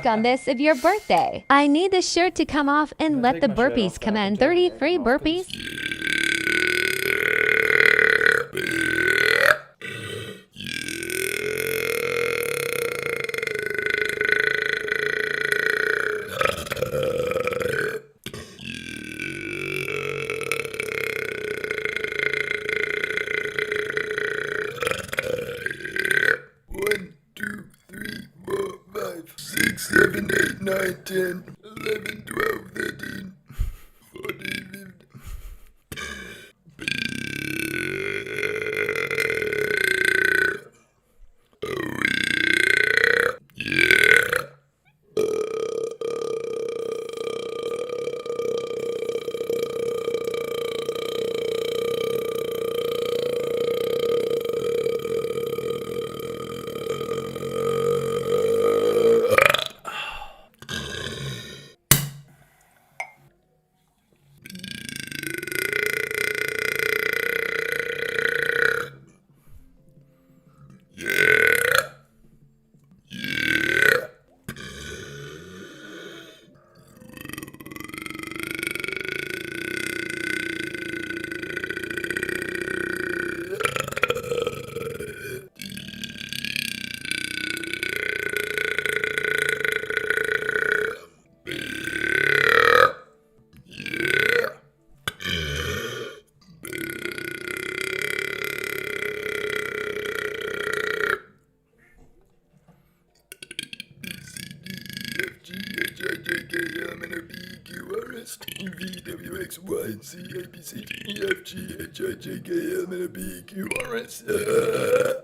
ask on this of your birthday. I need the shirt to come off and let the take my shirt burpees off, come then I in. can totally 33 take them off, 'cause- burpees. One, two, three, four, five, 6, 7, 8, 9, 10, 11, 12, 13, 14,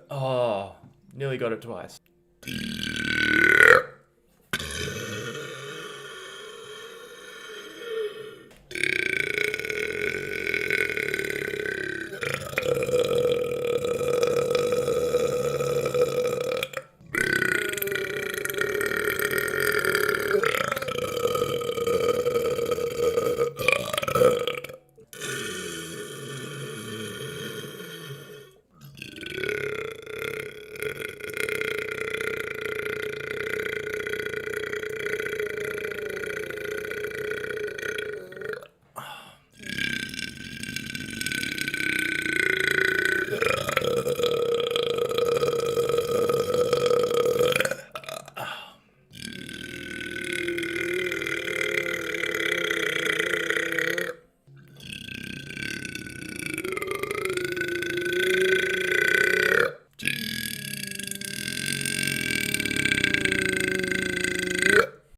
Oh, nearly got it twice.